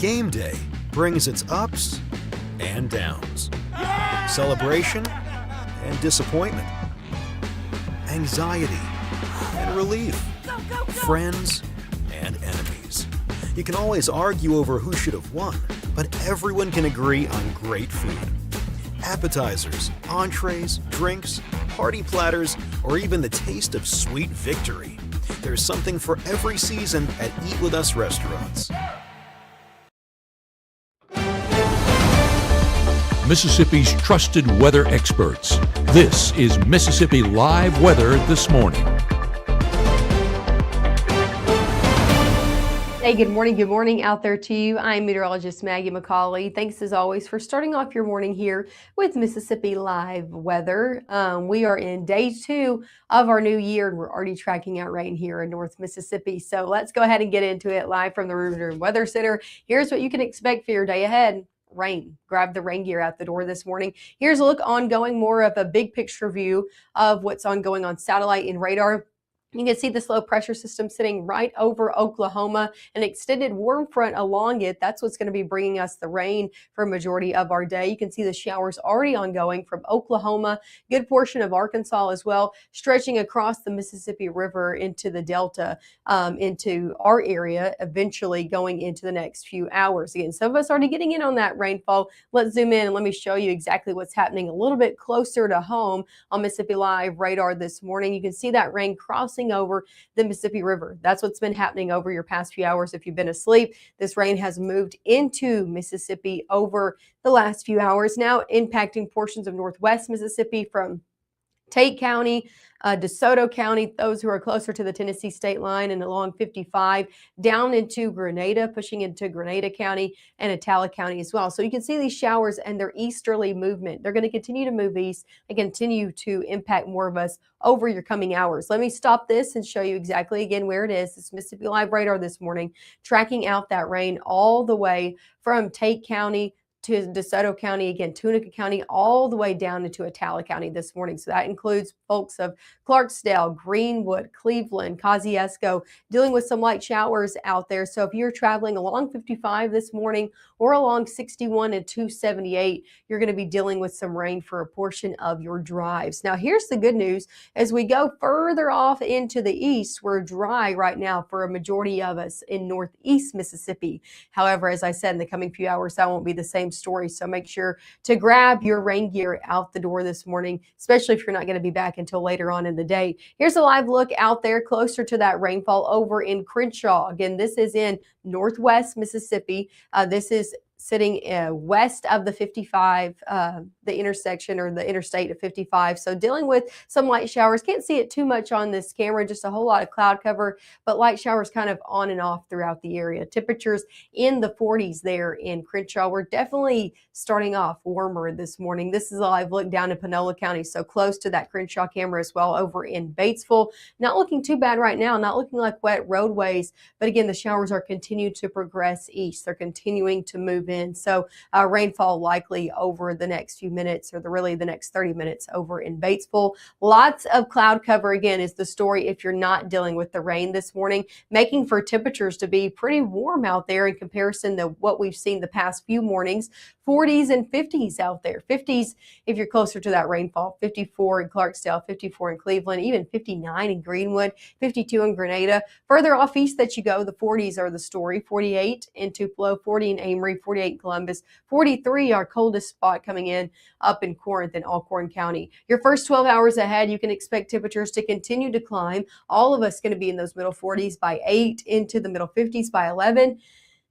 Game day brings its ups and downs, celebration and disappointment, anxiety and relief, friends and enemies. You can always argue over who should have won, but everyone can agree on great food. Appetizers, entrees, drinks, party platters, or even the taste of sweet victory. There's something for every season at Eat With Us restaurants. Mississippi's trusted weather experts. This is Mississippi Live Weather This Morning. Hey, good morning out there to you. I'm meteorologist Maggie McCauley. Thanks as always for starting off your morning here with Mississippi Live Weather. We are in day 2 of our new year and we're already tracking out rain here in North Mississippi. So let's go ahead and get into it live from the River Weather Center. Here's what you can expect for your day ahead. Rain. Grab the rain gear out the door this morning. Here's a look ongoing, more of a big picture view of what's ongoing on satellite and radar. You can see this low pressure system sitting right over Oklahoma, an extended warm front along it. That's what's going to be bringing us the rain for a majority of our day. You can see the showers already ongoing from Oklahoma, good portion of Arkansas as well, stretching across the Mississippi River into the Delta, into our area, eventually going into the next few hours. Again, some of us already getting in on that rainfall. Let's zoom in and let me show you exactly what's happening a little bit closer to home on Mississippi Live radar this morning. You can see that rain crossing over the Mississippi River. That's what's been happening over your past few hours. If you've been asleep, this rain has moved into Mississippi over the last few hours, now impacting portions of northwest Mississippi from Tate County, DeSoto County, those who are closer to the Tennessee state line and along 55, down into Grenada, pushing into Grenada County and Atala County as well. So you can see these showers and their easterly movement. They're going to continue to move east and continue to impact more of us over your coming hours. Let me stop this and show you exactly again where it is. It's Mississippi Live radar this morning, tracking out that rain all the way from Tate County to DeSoto County, again, Tunica County, all the way down into Atala County this morning. So that includes folks of Clarksdale, Greenwood, Cleveland, Kosciuszko, dealing with some light showers out there. So if you're traveling along 55 this morning or along 61 and 278, you're going to be dealing with some rain for a portion of your drives. Now, here's the good news. As we go further off into the east, we're dry right now for a majority of us in northeast Mississippi. However, as I said, in the coming few hours, that won't be the same story. So make sure to grab your rain gear out the door this morning, especially if you're not going to be back until later on in the day. Here's a live look out there closer to that rainfall over in Crenshaw. Again, this is in northwest Mississippi. This is sitting west of the 55, the intersection or the interstate of 55. So dealing with some light showers. Can't see it too much on this camera, just a whole lot of cloud cover, but light showers kind of on and off throughout the area. Temperatures in the 40s there in Crenshaw. We're definitely starting off warmer this morning. This is a live look down in Panola County, so close to that Crenshaw camera as well over in Batesville. Not looking too bad right now, not looking like wet roadways, but again, the showers are continuing to progress east. They're continuing to move in. So rainfall likely over the next few minutes or the next 30 minutes over in Batesville. Lots of cloud cover again is the story if you're not dealing with the rain this morning, making for temperatures to be pretty warm out there in comparison to what we've seen the past few mornings. 40s and 50s out there. 50s if you're closer to that rainfall. 54 in Clarksdale, 54 in Cleveland, even 59 in Greenwood, 52 in Grenada. Further off east that you go, the 40s are the story. 48 in Tupelo, 40 in Amory, 48 in Columbus, 43 our coldest spot coming in up in Corinth and Alcorn County. Your first 12 hours ahead, you can expect temperatures to continue to climb. All of us going to be in those middle 40s by 8, into the middle 50s by 11.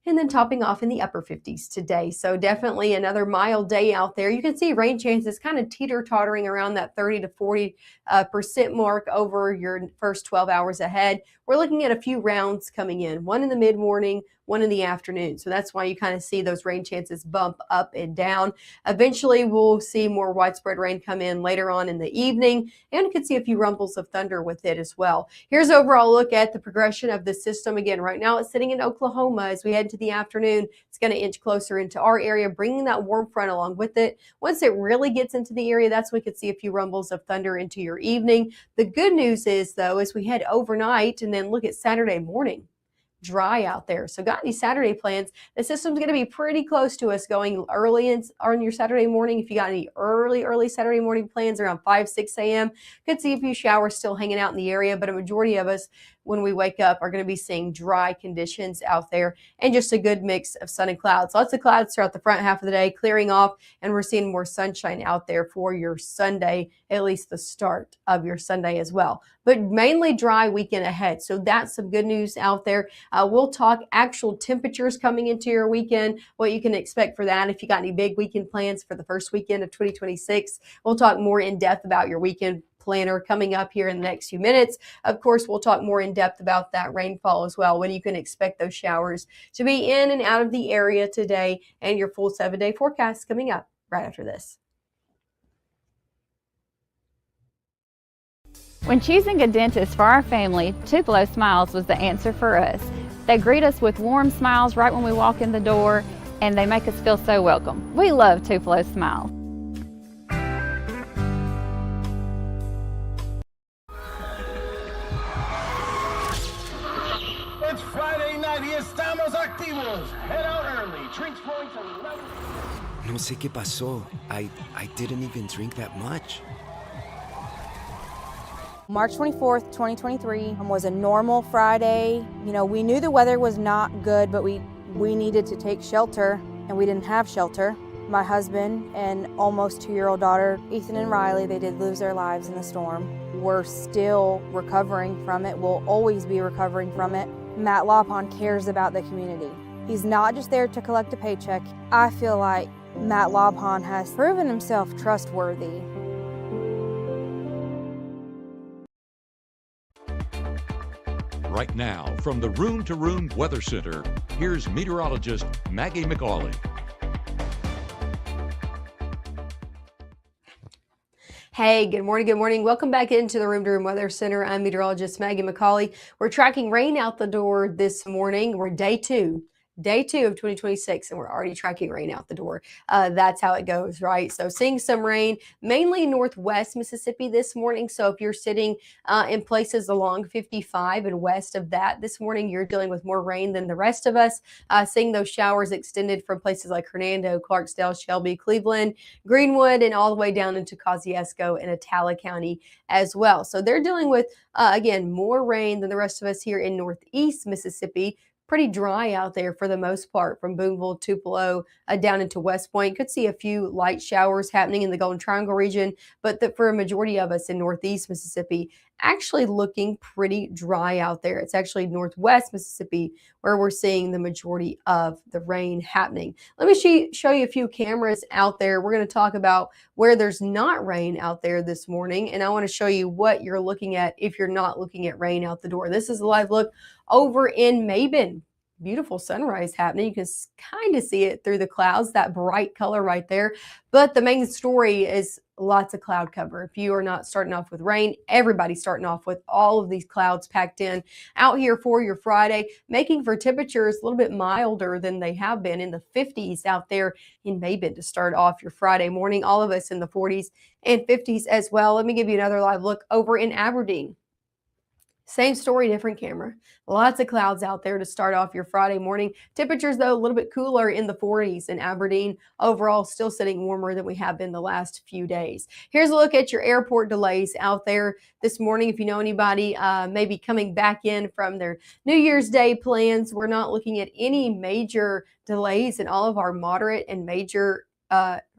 And then topping off in the upper 50s today. So definitely another mild day out there. You can see rain chances kind of teeter-tottering around that 30 to 40% mark over your first 12 hours ahead. We're looking at a few rounds coming in, one in the mid-morning, one in the afternoon. So that's why you kind of see those rain chances bump up and down. Eventually, we'll see more widespread rain come in later on in the evening, and you can see a few rumbles of thunder with it as well. Here's an overall look at the progression of the system. Again, right now it's sitting in Oklahoma. As we head into the afternoon, it's going to inch closer into our area, bringing that warm front along with it. Once it really gets into the area, that's when we could see a few rumbles of thunder into your evening. The good news is, though, as we head overnight and then look at Saturday morning, dry out there. So got any Saturday plans? The system's going to be pretty close to us going early on your Saturday morning. If you got any early Saturday morning plans around 5, 6 a.m., could see a few showers still hanging out in the area, but a majority of us when we wake up are going to be seeing dry conditions out there and just a good mix of sun and clouds. Lots of clouds throughout the front half of the day, clearing off, and we're seeing more sunshine out there for your Sunday, at least the start of your Sunday as well. But mainly dry weekend ahead. So that's some good news out there. We'll talk actual temperatures coming into your weekend, what you can expect for that. If you got any big weekend plans for the first weekend of 2026, we'll talk more in depth about your weekend planner coming up here in the next few minutes. Of course, we'll talk more in depth about that rainfall as well, when you can expect those showers to be in and out of the area today, and your full 7-day forecast coming up right after this. When choosing a dentist for our family, Tupelo Smiles was the answer for us. They greet us with warm smiles right when we walk in the door, and they make us feel so welcome. We love Tupelo Smiles. It's Friday night y estamos activos. Head out early. Drinks flowing to 11. No sé qué pasó. I didn't even drink that much. March 24th, 2023 was a normal Friday. You know, we knew the weather was not good, but we needed to take shelter, and we didn't have shelter. My husband and almost 2-year-old daughter, Ethan and Riley, they did lose their lives in the storm. We're still recovering from it. We'll always be recovering from it. Matt Lawpon cares about the community. He's not just there to collect a paycheck. I feel like Matt Lawpon has proven himself trustworthy. Right now, from the Room to Room Weather Center, here's meteorologist Maggye McCauley. Hey, good morning, good morning. Welcome back into the Room to Room Weather Center. I'm meteorologist Maggye McCauley. We're tracking rain out the door this morning. We're day two of 2026, and we're already tracking rain out the door. That's how it goes, right? So seeing some rain, mainly northwest Mississippi this morning. So if you're sitting in places along 55 and west of that this morning, you're dealing with more rain than the rest of us. Seeing those showers extended from places like Hernando, Clarksdale, Shelby, Cleveland, Greenwood, and all the way down into Kosciuszko and Atala County as well. So they're dealing with, again, more rain than the rest of us here in northeast Mississippi. Pretty dry out there for the most part, from Boonville, Tupelo, down into West Point. Could see a few light showers happening in the Golden Triangle region, but for a majority of us in northeast Mississippi, actually looking pretty dry out there. It's actually northwest Mississippi where we're seeing the majority of the rain happening. Let me show you a few cameras out there. We're going to talk about where there's not rain out there this morning, and I want to show you what you're looking at if you're not looking at rain out the door. This is a live look over in Maben. Beautiful sunrise happening. You can kind of see it through the clouds, that bright color right there. But the main story is lots of cloud cover. If you are not starting off with rain, everybody's starting off with all of these clouds packed in out here for your Friday, making for temperatures a little bit milder than they have been, in the 50s out there in Maben to start off your Friday morning. All of us in the 40s and 50s as well. Let me give you another live look over in Aberdeen. Same story, different camera. Lots of clouds out there to start off your Friday morning. Temperatures, though, a little bit cooler in the 40s in Aberdeen. Overall, still sitting warmer than we have been the last few days. Here's a look at your airport delays out there this morning. If you know anybody maybe coming back in from their New Year's Day plans, we're not looking at any major delays in all of our moderate and major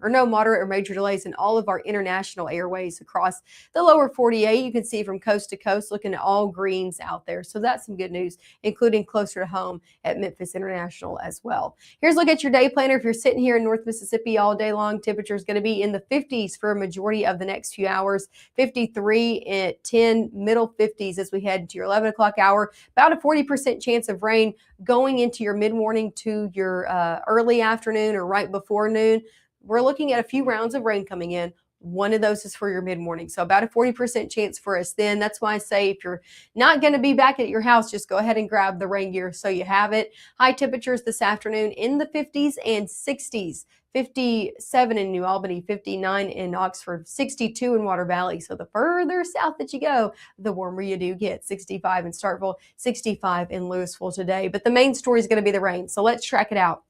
no moderate or major delays in all of our international airways across the lower 48. You can see from coast to coast, looking at all greens out there. So that's some good news, including closer to home at Memphis International as well. Here's a look at your day planner. If you're sitting here in North Mississippi all day long, temperature is going to be in the 50s for a majority of the next few hours. 53 at 10, middle 50s as we head into your 11 o'clock hour. About a 40% chance of rain going into your mid-morning to your early afternoon or right before noon. We're looking at a few rounds of rain coming in. one of those is for your mid-morning. So about a 40% chance for us then. That's why I say if you're not going to be back at your house, just go ahead and grab the rain gear so you have it. High temperatures this afternoon in the 50s and 60s. 57 in New Albany, 59 in Oxford, 62 in Water Valley. So the further south that you go, the warmer you do get. 65 in Starkville, 65 in Louisville today. But the main story is going to be the rain. So let's track it out.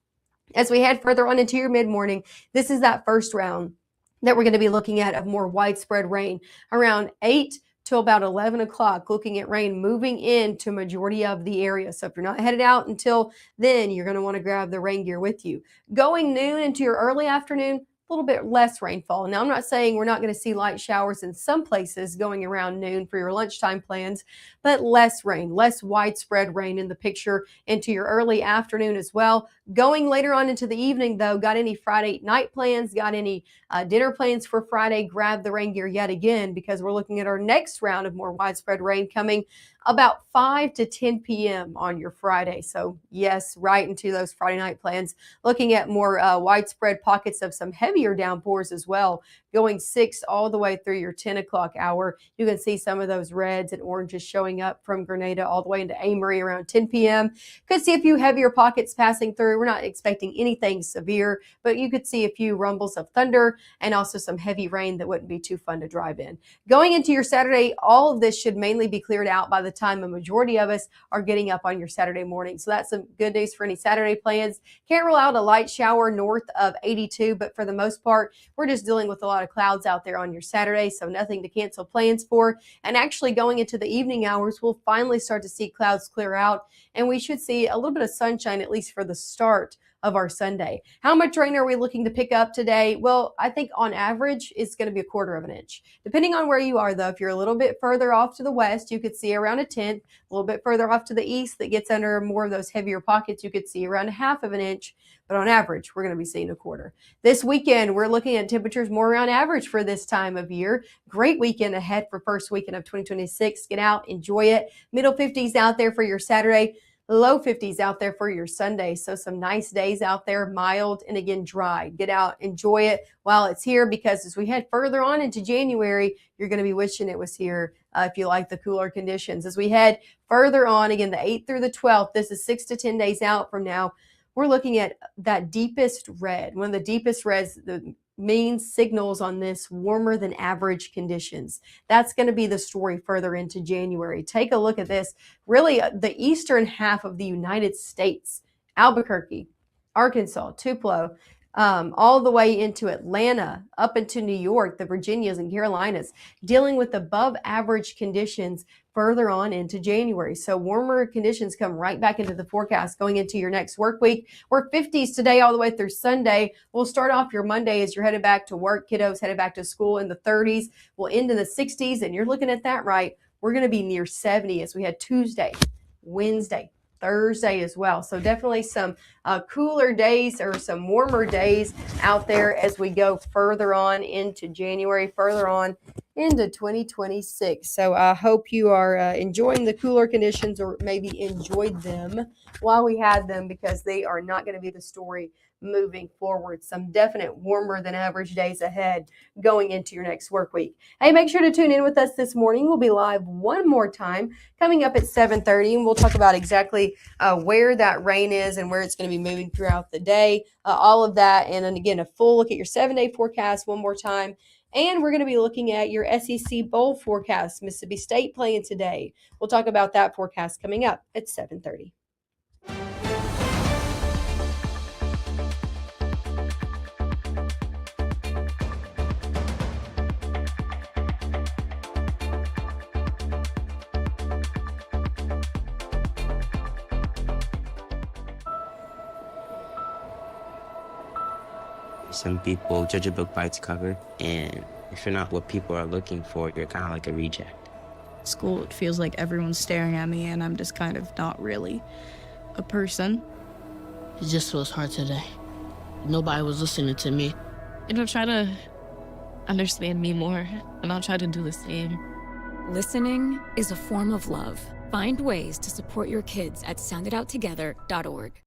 As we head further on into your mid-morning, this is that first round that we're going to be looking at of more widespread rain around 8 till about 11 o'clock, looking at rain moving into majority of the area. So if you're not headed out until then, you're going to want to grab the rain gear with you. Going noon into your early afternoon, a little bit less rainfall. Now, I'm not saying we're not going to see light showers in some places going around noon for your lunchtime plans, but less rain, less widespread rain in the picture into your early afternoon as well. Going later on into the evening, though, got any Friday night plans, got any dinner plans for Friday, grab the rain gear yet again, because we're looking at our next round of more widespread rain coming about 5 to 10 p.m. on your Friday. So yes, right into those Friday night plans, looking at more widespread pockets of some heavier downpours as well, going 6 all the way through your 10 o'clock hour. You can see some of those reds and oranges showing up from Grenada all the way into Amory around 10 p.m. Could see a few heavier pockets passing through. We're not expecting anything severe, but you could see a few rumbles of thunder and also some heavy rain that wouldn't be too fun to drive in. Going into your Saturday, all of this should mainly be cleared out by the time a majority of us are getting up on your Saturday morning. So that's some good news for any Saturday plans. Can't rule out a light shower north of 82, but for the most part, we're just dealing with a lot of clouds out there on your Saturday, so nothing to cancel plans for. And actually going into the evening hours, we'll finally start to see clouds clear out, and we should see a little bit of sunshine, at least for the start of our Sunday. How much rain are we looking to pick up today? Well, I think on average, it's going to be 1/4 of an inch. Depending on where you are, though, if you're a little bit further off to the west, you could see around 1/10. A little bit further off to the east that gets under more of those heavier pockets, you could see around 1/2 of an inch. But on average, we're going to be seeing 1/4. This weekend, we're looking at temperatures more around average for this time of year. Great weekend ahead for first weekend of 2026. Get out, enjoy it. Middle 50s out there for your Saturday. Low 50s out there for your Sunday. So some nice days out there, mild and again dry. Get out, enjoy it while it's here, because as we head further on into January, you're going to be wishing it was here if you like the cooler conditions. As we head further on, again, the 8th through the 12th, this is 6 to 10 days out from now. We're looking at that deepest red, one of the deepest reds, the main signals on this warmer than average conditions. That's going to be the story further into January. Take a look at this. Really, the eastern half of the United States, Albuquerque, Arkansas, Tupelo, all the way into Atlanta, up into New York, the Virginias and Carolinas, dealing with above average conditions further on into January. So warmer conditions come right back into the forecast going into your next work week. We're 50s today all the way through Sunday. We'll start off your Monday as you're headed back to work, kiddos headed back to school in the 30s. We'll end in the 60s, and you're looking at that right. We're going to be near 70 as we had Tuesday, Wednesday, Thursday as well. So definitely some cooler days or some warmer days out there as we go further on into January, further on into 2026. So I hope you are enjoying the cooler conditions, or maybe enjoyed them while we had them, because they are not going to be the story moving forward. Some definite warmer than average days ahead going into your next work week. Hey, make sure to tune in with us this morning. We'll be live one more time coming up at 7:30, and we'll talk about exactly where that rain is and where it's going to be moving throughout the day, all of that. And then again, a full look at your 7-day forecast one more time. And we're going to be looking at your SEC Bowl forecast. Mississippi State playing today. We'll talk about that forecast coming up at 7:30. Some people judge a book by its cover, and if you're not what people are looking for, you're kind of like a reject. School, it feels like everyone's staring at me, and I'm just kind of not really a person. It just feels hard today. Nobody was listening to me. And I'll try to understand me more, and I'll try to do the same. Listening is a form of love. Find ways to support your kids at sounditouttogether.org.